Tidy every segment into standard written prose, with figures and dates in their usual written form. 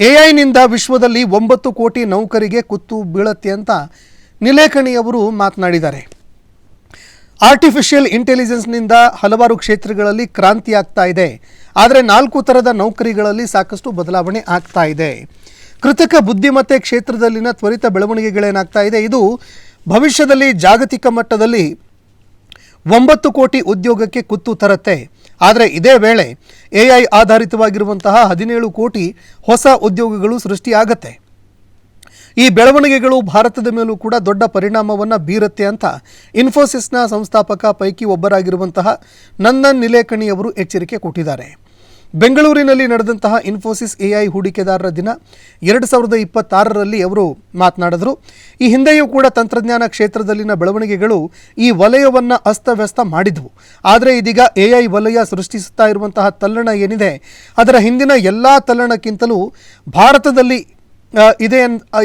ಎಐನಿಂದ ವಿಶ್ವದಲ್ಲಿ 9 ಕೋಟಿ ನೌಕರಿಗೆ ಕುತ್ತು ಬೀಳತ್ತೆ ಅಂತ ನಿಲೇಕಣಿ ಅವರು ಮಾತನಾಡಿದ್ದಾರೆ. ಆರ್ಟಿಫಿಷಿಯಲ್ ಇಂಟೆಲಿಜೆನ್ಸ್ನಿಂದ ಹಲವಾರು ಕ್ಷೇತ್ರಗಳಲ್ಲಿ ಕ್ರಾಂತಿ ಆಗ್ತಾ ಇದೆ. ಆದರೆ 4 ಥರದ ನೌಕರಿಗಳಲ್ಲಿ ಸಾಕಷ್ಟು ಬದಲಾವಣೆ ಆಗ್ತಾ ಇದೆ. ಕೃತಕ ಬುದ್ಧಿಮತ್ತೆ ಕ್ಷೇತ್ರದಲ್ಲಿನ ತ್ವರಿತ ಬೆಳವಣಿಗೆಗಳೇನಾಗ್ತಾ ಇದೆ, ಇದು ಭವಿಷ್ಯದಲ್ಲಿ ಜಾಗತಿಕ ಮಟ್ಟದಲ್ಲಿ 9 ಕೋಟಿ ಉದ್ಯೋಗಕ್ಕೆ ಕುತ್ತು ತರುತ್ತೆ. ಆದರೆ ಇದೇ ವೇಳೆ ಎಐ ಆಧಾರಿತವಾಗಿರುವಂತಹ 17 ಕೋಟಿ ಹೊಸ ಉದ್ಯೋಗಗಳು ಸೃಷ್ಟಿಯಾಗತ್ತೆ. ಈ ಬೆಳವಣಿಗೆಗಳು ಭಾರತದ ಮೇಲೂ ಕೂಡ ದೊಡ್ಡ ಪರಿಣಾಮವನ್ನು ಬೀರುತ್ತೆ ಅಂತ ಇನ್ಫೋಸಿಸ್ನ ಸಂಸ್ಥಾಪಕ ಪೈಕಿ ಒಬ್ಬರಾಗಿರುವಂತಹ ನಂದನ್ ನಿಲೇಕಣಿ ಅವರು ಎಚ್ಚರಿಕೆ ಕೊಟ್ಟಿದ್ದಾರೆ. ಬೆಂಗಳೂರಿನಲ್ಲಿ ನಡೆದಂತಹ ಇನ್ಫೋಸಿಸ್ ಎಐ ಹೂಡಿಕೆದಾರರ ದಿನ 2026ರಲ್ಲಿ ಅವರು ಮಾತನಾಡಿದರು. ಈ ಹಿಂದೆಯೂ ಕೂಡ ತಂತ್ರಜ್ಞಾನ ಕ್ಷೇತ್ರದಲ್ಲಿನ ಬೆಳವಣಿಗೆಗಳು ಈ ವಲಯವನ್ನು ಅಸ್ತವ್ಯಸ್ತ ಮಾಡಿದ್ವು. ಆದರೆ ಇದೀಗ ಎಐ ವಲಯ ಸೃಷ್ಟಿಸುತ್ತಾ ಇರುವಂತಹ ತಲ್ಲಣ ಏನಿದೆ, ಅದರ ಹಿಂದಿನ ಎಲ್ಲ ತಲ್ಲಣಕ್ಕಿಂತಲೂ ಭಾರತದಲ್ಲಿ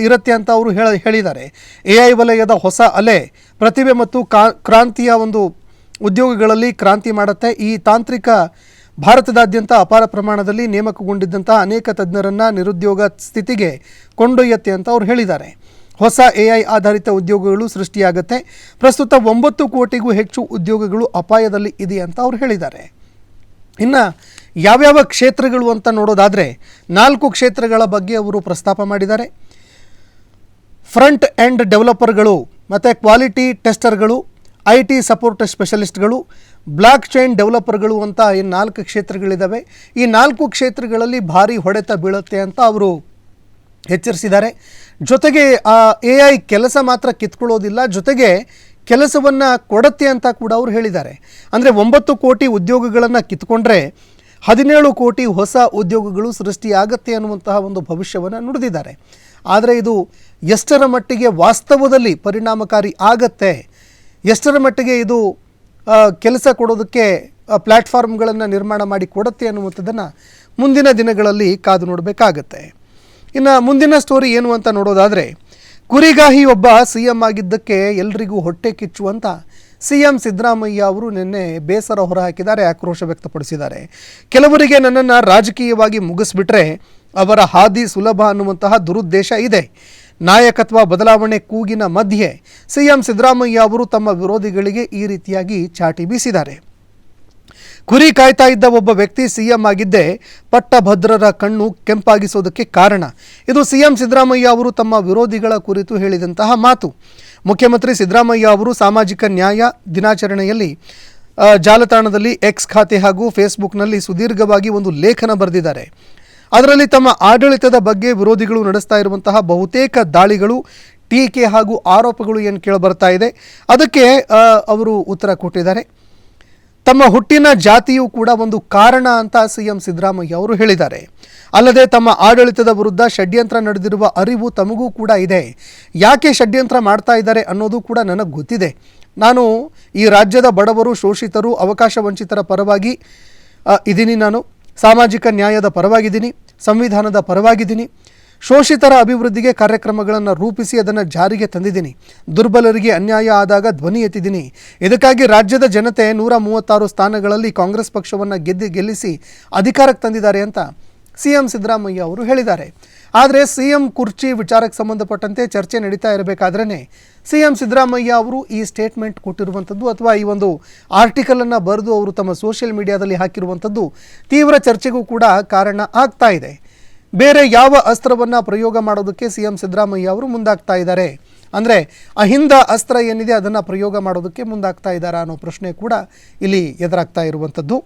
ಇರುತ್ತೆ ಅಂತ ಅವರು ಹೇಳಿದ್ದಾರೆ. ಎಐ ವಲಯದ ಹೊಸ ಅಲೆ ಪ್ರತಿಭೆ ಮತ್ತು ಕ್ರಾಂತಿಯ ಒಂದು ಉದ್ಯೋಗಗಳಲ್ಲಿ ಕ್ರಾಂತಿ ಮಾಡುತ್ತೆ. ಈ ತಾಂತ್ರಿಕ ಭಾರತದಾದ್ಯಂತ ಅಪಾರ ಪ್ರಮಾಣದಲ್ಲಿ ನೇಮಕಗೊಂಡಿದ್ದಂತಹ ಅನೇಕ ತಜ್ಞರನ್ನು ನಿರುದ್ಯೋಗ ಸ್ಥಿತಿಗೆ ಕೊಂಡೊಯ್ಯುತ್ತೆ ಅಂತ ಅವರು ಹೇಳಿದ್ದಾರೆ. ಹೊಸ ಎಐ ಆಧಾರಿತ ಉದ್ಯೋಗಗಳು ಸೃಷ್ಟಿಯಾಗುತ್ತೆ. ಪ್ರಸ್ತುತ 9 ಕೋಟಿಗೂ ಹೆಚ್ಚು ಉದ್ಯೋಗಗಳು ಅಪಾಯದಲ್ಲಿ ಇದೆ ಅಂತ ಅವರು ಹೇಳಿದ್ದಾರೆ. ಇನ್ನು ಯಾವ್ಯಾವ ಕ್ಷೇತ್ರಗಳು ಅಂತ ನೋಡೋದಾದರೆ 4 ಕ್ಷೇತ್ರಗಳ ಬಗ್ಗೆ ಅವರು ಪ್ರಸ್ತಾಪ ಮಾಡಿದ್ದಾರೆ. ಫ್ರಂಟ್ ಎಂಡ್ ಡೆವಲಪರ್ಗಳು ಮತ್ತು ಕ್ವಾಲಿಟಿ ಟೆಸ್ಟರ್ಗಳು, IT ಸಪೋರ್ಟ್ ಸ್ಪೆಷಲಿಸ್ಟ್ಗಳು, ಬ್ಲಾಕ್ ಚೈನ್ ಡೆವಲಪರ್ಗಳು ಅಂತ ಈ 4 ಕ್ಷೇತ್ರಗಳಿದ್ದಾವೆ. ಈ 4 ಕ್ಷೇತ್ರಗಳಲ್ಲಿ ಭಾರಿ ಹೊಡೆತ ಬೀಳುತ್ತೆ ಅಂತ ಅವರು ಎಚ್ಚರಿಸಿದ್ದಾರೆ. ಜೊತೆಗೆ ಎಐ ಕೆಲಸ ಮಾತ್ರ ಕಿತ್ಕೊಳ್ಳೋದಿಲ್ಲ, ಜೊತೆಗೆ ಕೆಲಸವನ್ನು ಕೊಡುತ್ತೆ ಅಂತ ಕೂಡ ಅವರು ಹೇಳಿದ್ದಾರೆ. ಅಂದರೆ 9 ಕೋಟಿ ಉದ್ಯೋಗಗಳನ್ನು ಕಿತ್ಕೊಂಡ್ರೆ 17 ಕೋಟಿ ಹೊಸ ಉದ್ಯೋಗಗಳು ಸೃಷ್ಟಿಯಾಗತ್ತೆ ಅನ್ನುವಂತಹ ಒಂದು ಭವಿಷ್ಯವನ್ನು ನುಡಿದಿದ್ದಾರೆ. ಆದರೆ ಇದು ಎಷ್ಟರ ಮಟ್ಟಿಗೆ ವಾಸ್ತವದಲ್ಲಿ ಪರಿಣಾಮಕಾರಿ ಆಗತ್ತೆ, ಎಷ್ಟರ ಮಟ್ಟಿಗೆ ಇದು ಕೆಲಸ ಕೊಡೋದಕ್ಕೆ ಪ್ಲ್ಯಾಟ್ಫಾರ್ಮ್ಗಳನ್ನು ನಿರ್ಮಾಣ ಮಾಡಿ ಕೊಡುತ್ತೆ ಅನ್ನುವಂಥದ್ದನ್ನು ಮುಂದಿನ ದಿನಗಳಲ್ಲಿ ಕಾದು ನೋಡಬೇಕಾಗತ್ತೆ. ಇನ್ನು ಮುಂದಿನ ಸ್ಟೋರಿ ಏನು ಅಂತ ನೋಡೋದಾದರೆ, ಕುರಿಗಾಹಿ ಒಬ್ಬ CM ಆಗಿದ್ದಕ್ಕೆ ಎಲ್ರಿಗೂ ಹೊಟ್ಟೆ ಕಿಚ್ಚು ಅಂತ CM ಸಿದ್ದರಾಮಯ್ಯ ಅವರು ನಿನ್ನೆ ಬೇಸರ ಹೊರಹಾಕಿದ್ದಾರೆ, ಆಕ್ರೋಶ ವ್ಯಕ್ತಪಡಿಸಿದ್ದಾರೆ. ಕೆಲವರಿಗೆ ನನ್ನನ್ನು ರಾಜಕೀಯವಾಗಿ ಮುಗಿಸ್ಬಿಟ್ರೆ ಅವರ ಹಾದಿ ಸುಲಭ ಅನ್ನುವಂತಹ ದುರುದ್ದೇಶ ಇದೆ. ನಾಯಕತ್ವ ಬದಲಾವಣೆ ಕೂಗಿನ ಮಧ್ಯೆ CM ಸಿದ್ದರಾಮಯ್ಯ ಅವರು ತಮ್ಮ ವಿರೋಧಿಗಳಿಗೆ ಈ ರೀತಿಯಾಗಿ ಚಾಟಿ ಬೀಸಿದ್ದಾರೆ. ಕುರಿ ಕಾಯ್ತಾ ಇದ್ದ ಒಬ್ಬ ವ್ಯಕ್ತಿ CM ಆಗಿದ್ದೇ ಪಟ್ಟಭದ್ರರ ಕಣ್ಣು ಕೆಂಪಾಗಿಸೋದಕ್ಕೆ ಕಾರಣ. ಇದು CM ಸಿದ್ದರಾಮಯ್ಯ ಅವರು ತಮ್ಮ ವಿರೋಧಿಗಳ ಕುರಿತು ಹೇಳಿದಂತಹ ಮಾತು. ಮುಖ್ಯಮಂತ್ರಿ ಸಿದ್ದರಾಮಯ್ಯ ಅವರು ಸಾಮಾಜಿಕ ನ್ಯಾಯ ದಿನಾಚರಣೆಯಲ್ಲಿ ಜಾಲತಾಣದಲ್ಲಿ X ಖಾತೆ ಹಾಗೂ ಫೇಸ್ಬುಕ್ನಲ್ಲಿ ಸುದೀರ್ಘವಾಗಿ ಒಂದು ಲೇಖನ ಬರೆದಿದ್ದಾರೆ. ಅದರಲ್ಲಿ ತಮ್ಮ ಆಡಳಿತದ ಬಗ್ಗೆ ವಿರೋಧಿಗಳು ನಡೆಸ್ತಾ ಇರುವಂತಹ ಬಹುತೇಕ ದಾಳಿಗಳು, ಟೀಕೆ ಹಾಗೂ ಆರೋಪಗಳು ಏನು ಕೇಳಿಬರ್ತಾ ಇದೆ, ಅದಕ್ಕೆ ಅವರು ಉತ್ತರ ಕೊಟ್ಟಿದ್ದಾರೆ. ತಮ್ಮ ಹುಟ್ಟಿನ ಜಾತಿಯೂ ಕೂಡ ಒಂದು ಕಾರಣ ಅಂತ CM ಸಿದ್ದರಾಮಯ್ಯ ಅವರು ಹೇಳಿದ್ದಾರೆ. ಅಲ್ಲದೆ ತಮ್ಮ ಆಡಳಿತದ ವಿರುದ್ಧ ಷಡ್ಯಂತ್ರ ನಡೆದಿರುವ ಅರಿವು ತಮಗೂ ಕೂಡ ಇದೆ. ಯಾಕೆ ಷಡ್ಯಂತ್ರ ಮಾಡ್ತಾ ಇದ್ದಾರೆ ಅನ್ನೋದು ಕೂಡ ನನಗೆ ಗೊತ್ತಿದೆ. ನಾನು ಈ ರಾಜ್ಯದ ಬಡವರು, ಶೋಷಿತರು, ಅವಕಾಶ ವಂಚಿತರ ಪರವಾಗಿ ಇದ್ದೀನಿ. ನಾನು ಸಾಮಾಜಿಕ ನ್ಯಾಯದ ಪರವಾಗಿದ್ದೀನಿ, ಸಂವಿಧಾನದ ಪರವಾಗಿದ್ದೀನಿ. ಶೋಷಿತರ ಅಭಿವೃದ್ಧಿಗೆ ಕಾರ್ಯಕ್ರಮಗಳನ್ನು ರೂಪಿಸಿ ಅದನ್ನು ಜಾರಿಗೆ ತಂದಿದ್ದೀನಿ. ದುರ್ಬಲರಿಗೆ ಅನ್ಯಾಯ ಆದಾಗ ಧ್ವನಿ ಎತ್ತಿದ್ದೀನಿ. ಇದಕ್ಕಾಗಿ ರಾಜ್ಯದ ಜನತೆ 136 ಸ್ಥಾನಗಳಲ್ಲಿ ಕಾಂಗ್ರೆಸ್ ಪಕ್ಷವನ್ನು ಗೆಲ್ಲಿಸಿ ಅಧಿಕಾರಕ್ಕೆ ತಂದಿದ್ದಾರೆ ಅಂತ CM ಸಿದ್ದರಾಮಯ್ಯ ಅವರು ಹೇಳಿದ್ದಾರೆ. ಆದರೆ CM ಕುರ್ಚಿ ವಿಚಾರಕ್ಕೆ ಸಂಬಂಧಪಟ್ಟಂತೆ ಚರ್ಚೆ ನಡೀತಾ ಇರಬೇಕಾದ್ರೇ CM ಸಿದ್ದರಾಮಯ್ಯ ಅವರು ಈ ಸ್ಟೇಟ್ಮೆಂಟ್ ಕೊಟ್ಟಿರುವಂಥದ್ದು ಅಥವಾ ಈ ಒಂದು ಆರ್ಟಿಕಲನ್ನು ಬರೆದು ಅವರು ತಮ್ಮ ಸೋಷಿಯಲ್ ಮೀಡಿಯಾದಲ್ಲಿ ಹಾಕಿರುವಂಥದ್ದು ತೀವ್ರ ಚರ್ಚೆಗೂ ಕೂಡ ಕಾರಣ ಆಗ್ತಾ ಇದೆ. ಬೇರೆ ಯಾವ ಅಸ್ತ್ರವನ್ನು ಪ್ರಯೋಗ ಮಾಡೋದಕ್ಕೆ CM ಸಿದ್ದರಾಮಯ್ಯ ಅವರು ಮುಂದಾಗ್ತಾ ಇದ್ದಾರೆ, ಅಂದರೆ ಅಹಿಂದ ಅಸ್ತ್ರ ಏನಿದೆ ಅದನ್ನು ಪ್ರಯೋಗ ಮಾಡೋದಕ್ಕೆ ಮುಂದಾಗ್ತಾ ಇದ್ದಾರಾ ಅನ್ನೋ ಪ್ರಶ್ನೆ ಕೂಡ ಇಲ್ಲಿ ಎದುರಾಗ್ತಾ ಇರುವಂಥದ್ದು.